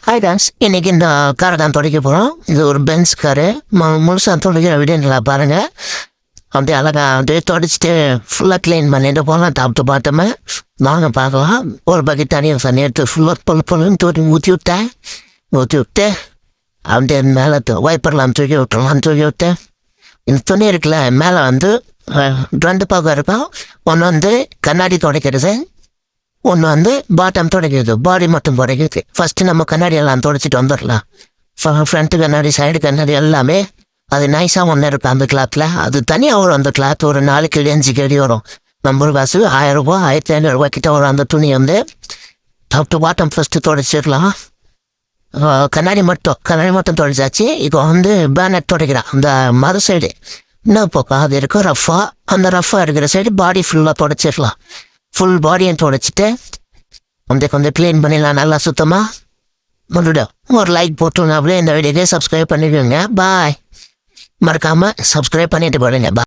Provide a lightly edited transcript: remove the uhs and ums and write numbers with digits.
Hi dance இன்னைக்கு இந்த காரை தான் துடைக்க போகிறோம். இது ஒரு பென்ஸ் காரு. முழுசாக துடைக்கிற வீடியோங்களா பாருங்கள். அப்படியே அழகா அப்படியே துடைச்சிட்டு ஃபுல்லாக க்ளீன் பண்ணிட்டு போகலாம். டாப்ட்டு பார்த்தோமே வாங்க பார்க்கலாம். ஒரு பக்கெட் தனியாக தண்ணி எடுத்து ஃபுல்லாக பொழுன்னு ஊற்றி விட்டு அப்படியே மேலே வைப்பர்லாம் தூக்கி விட்டு இந்த துணி இருக்குல்ல மேலே வந்து 2 பக்கம் இருக்கும். ஒன்று வந்து கண்ணாடி துடைக்கிறது, ஒன்று வந்து பாட்டம் துடைக்கிறது, பாடி மட்டும் துடைக்கிறது. ஃபஸ்ட்டு நம்ம கண்ணாடி எல்லாம் துடைச்சிட்டு வந்துடலாம். ஃப்ரண்ட்டு கண்ணாடி, சைடு கண்ணாடி எல்லாமே அது நைஸாக ஒன்று இருக்கும் அந்த கிளாத்தில். அது தனியாக வரும். அந்த கிளாத் ஒரு 4 கேடி 5 கேடி வரும். நம்ம காசு 1000 ரூபா 1500 கிட்ட வரும். அந்த துணி வந்து டாப் டு பாட்டம் ஃபஸ்ட்டு துடைச்சிடலாம். கண்ணாடி மட்டும் துடைச்சாச்சு. இப்போ வந்து பேனட் துடைக்கிறான். அந்த மறு சைடு என்ன பக்கம் அது இருக்கும் ரஃபாக, அந்த ரஃபாக இருக்கிற சைடு பாடி ஃபுல்லாக துடைச்சிடலாம். ஃபுல் பாடியை துடைச்சிட்டு கொஞ்சம் க்ளீன் பண்ணிடலாம் நல்லா சுத்தமாக. முடியும் ஒரு லைக் போட்டுருங்க. அப்படியே இந்த வீடியோக்கே சப்ஸ்கிரைப் பண்ணிடுங்க. பாய். மறக்காமல் சப்ஸ்கிரைப் பண்ணிட்டு போடுங்க. பாய்.